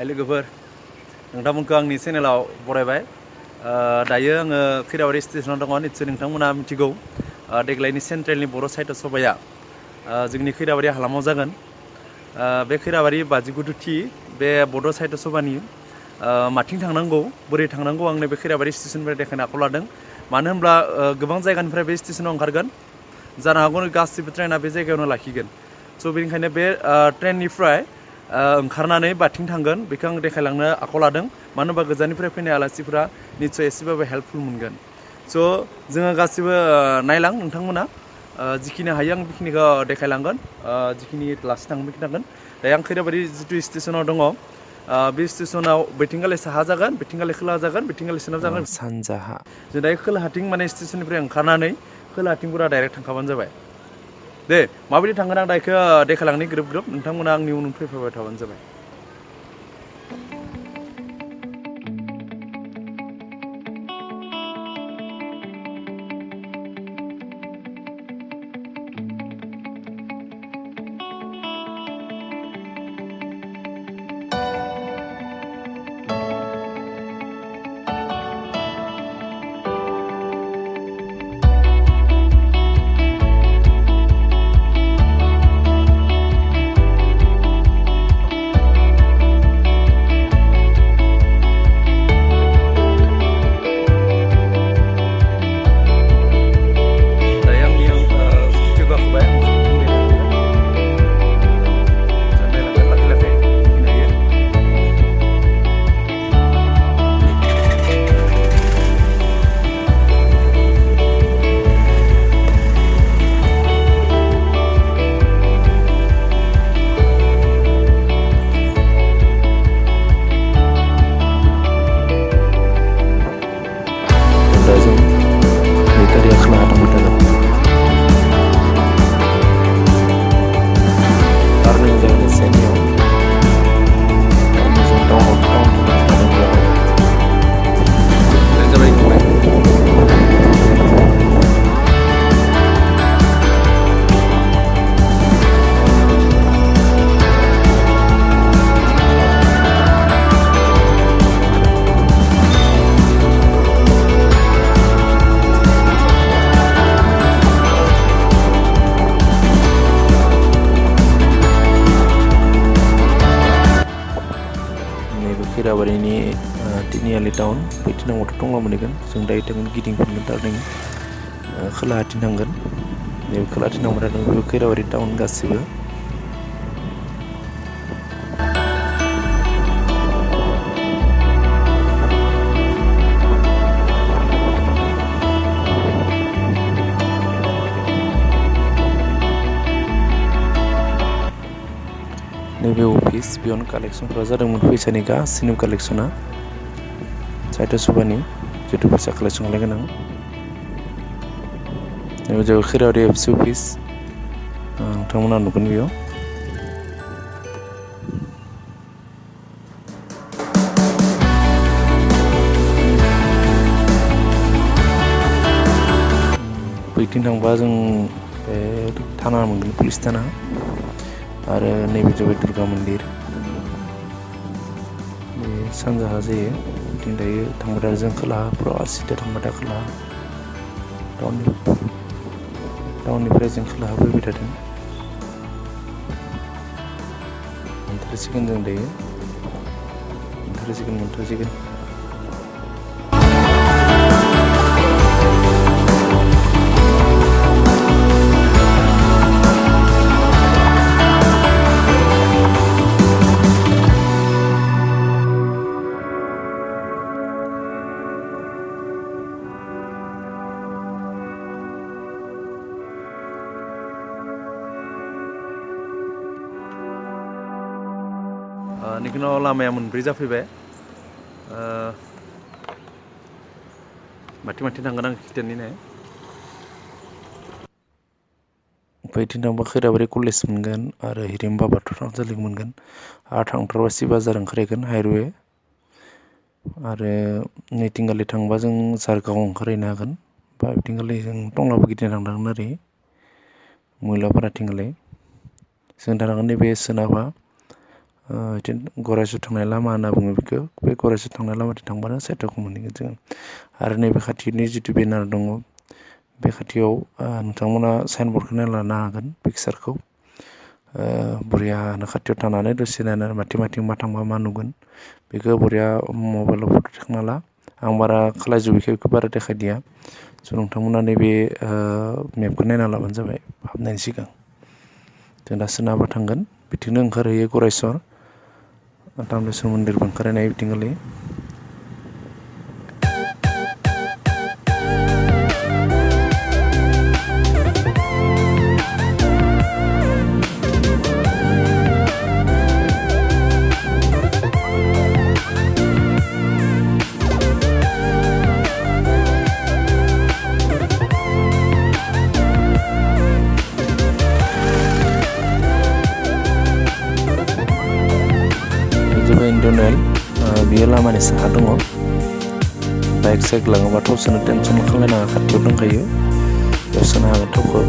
लwgwfwr नोंथांमोनखौ आंनि चेनेलाव बरायबाय। दायो आङो खैराबारि स्टेशनाव दङ। निश्चय नोंथांमोना मिथिगौ देग्लायनि सेन्ट्रेलनि बर' साहित्य सभाया जोंनि खैराबारि हालामाव जागोन। बे खैराबारि 59थि बे बड' साहित्य सभानि माथिं थांनांगौ बोरै थांनांगौ आं नैबे खैराबारि स्टेशननिफ्राय देखायनो आखायाव लादों। मानो होनब्ला गोबां जायगानिफ्राय बे स्टेशनाव ओंखारगोन। जानो हागौ गासिबो ट्रेना बे जायगायावनो लाखिगोन। स' बेनिखायनो बे ट्रेननिफ्राय ओंखारनानै बाथिं थांगोन बेखौ आं देखायलांनो आखायाव लादों। मानो होनबा गोजाननिफ्राय फैनाय आलासिफोरा निश्चय एसेबाबो हेल्पफुल मोनगोन। स' जोङो गासिबो नायलां नोंथांमोना जिखिनि हायो आं बेखिनिखौ देखायलांगोन। जिखिनि लासै थांगोन बेखिनि थांगोन। दायो आं खैराबारि जिथु स्टेशनाव दङ बे स्टेशनाव बेथिंगाले साहा जागोन, बेथिंगाले खोला जागोन, बेथिंगाले सोनाब जागोन, सानजाहा। जों दायो खोलाहाथिं माने स्टेशननिफ्राय ओंखारनानै खोलाहाथिंफोरा डाइरेक्ट थांखाबानो जाबाय। दे माबायदि थांगोन आं दा बेखौ देखायलांनि ग्रोब ग्रोब। नोंथांमोना आंनि उन फैफाबाय थाबानो जाबाय। खैराबारिनि तिनिआलि टाउन बैथिनांगौथ' टंला मोनहैगोन। जों दायो थांगोन गिदिंफिनगोन थारनिं खोलाहाथिं थांगोन। नैबे खोलाहाथिं थांबाथाय बे खैराबारि टाउन गासिबो। नैबे अफिस बेयावनो कालेक्सनफ्रा जादोंमोन। फैसानि गासैनिबो कालेक्सना साहित्य सभानि जिथु फैसा कालेक्सन खालामगोन आं। नैबे जाबाय खैराबारि एफसि अफिस। नोंथांमोना नुगोन बेयाव। बैथिं थांबा जों बे थाना मोनगोन, पुलिस थाना। आरो नैबे जाबाय दुर्गा मन्दिर। बे सानजाहा जायो। बिथिं दायो थांबाथाय जों खोलाहाफोराव सिदा थांबाथाय खोलाहा टाउननिफ्राय जों खोलाहा फैबाय थादों। मोनथारसिगोन जों दायो। मोनथारसिगोन। निखिनाव लामाया मोनब्रै जाफैबाय। माथिं थांगोन आं खिथानि नाय। बैथिं थांबा खैराबारि कलेज मोनगोन आरो हिरिम्बा बाथौ थानसालि मोनगोन। आरो थांथारबा सि बाजार ओंखारहैगोन हाइरवे। आरो नैथिंगालि थांबा जों जारगाव ओंखारहैनो हागोन। बा बिथिंगालि जों टंलाबो गिदिंना थांनांगोन ओरै मैलापाराथिंगालि। जों थांगोन नैबे सोनाबहा बिदिनो गरायसु थांनाय लामा होनना बुङो बेखौ बे गरायसु थांनाय लामाथिं थांबानो साहित्यखौ मोनहैगोन जोङो आरो नैबे खाथिनि जिथु बेनार दङ बे खाथियाव नोंथांमोना साइनबर्डखौ नायना हागोन पिकचारखौ बरियानो खाथियाव थानानै दसे नायनानै माथिं मा थांबा मा नुगोन बेखौ बरिया मबाइलाव फट' थिखांना ला आं बारा खालायजोबैखाय बेखौ बारा देखायदिया स' नोंथांमोना नैबे मेपखौ नायना लाबानो जाबाय हाबनायनि सिगां जों दा सोनाबहा थांगोन बिथिंनो ओंखारहैयो गरेस्वर ताम्लेस्वर मन्दिरबो ओंखारहैनाय बिथिंगालि इन्डियान अइल बियो लामानि साहा दङ बाइक साइक लाङोबा थाव सोनो टेनसन खालायनाङा खाथियाव दंखायो बेयाव सोनो हागोन थावखौ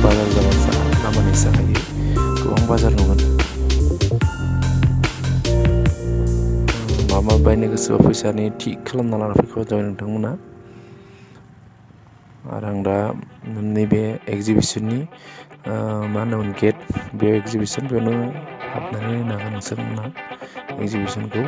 बाजार जाबा लामानि साखायो गोबां बाजार नुगोन मा बायनो गोसोबा फैसानि थि खालामना लाना फैखाबा जाबाय नोंथांमोना आरो आं दा नैबे एक्जिबिसननि मा होनोमोन गेट बे एक्जिबिसन बेयावनो हाबनानै नायनो हागोन नोंसोरमोनहा एक्जिबिसनखौ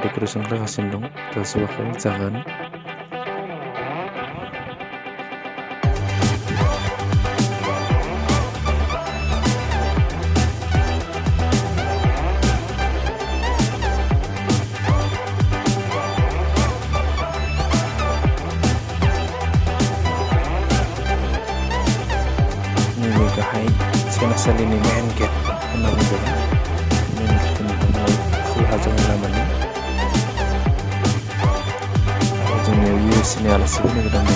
डेक'रेसन खालामगासिनो दं जाजोबाखै जागोन सेनासालिनि मेन गेट होनना बुंदों मेन गेटनि खोलाहाजों लामानि जोंनियाव इउएसनि आलासि फैनो गोदान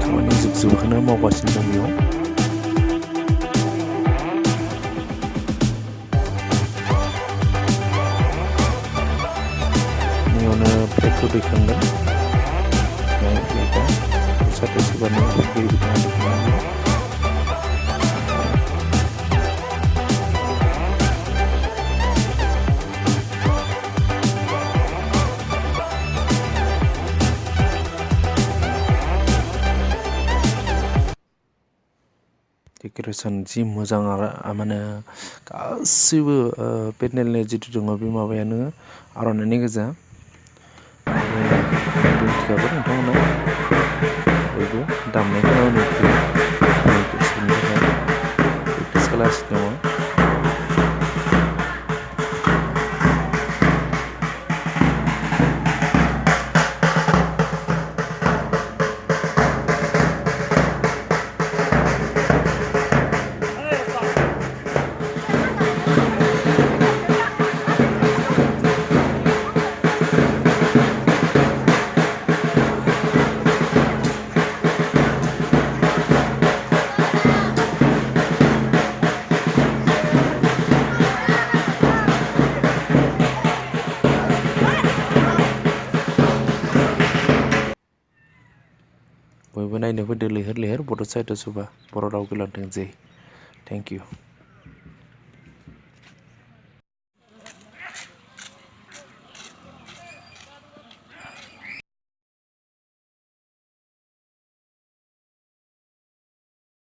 खामानि जोबजोबखौनो मावगासिनो दं बेयाव प्लेटखौ दैखांगोन प्लेटआ साथे सोबानो दै दैखांनानै डेक'रेसन जि मोजां माने गासैबो पेनेलनि जिथु दङ बे माबायानो आर'नाइनि गोजा मिथिखागौ नोंथांमोना बयबो दामनाय खोनानो प्रेक्टिसनि थाखाय प्रेक्टिस खालामगासिनो दङ नायनो फैदो लैहोर लैहोर बड' साहित्य सभा बर' राव गेलांथों जै। Thank you.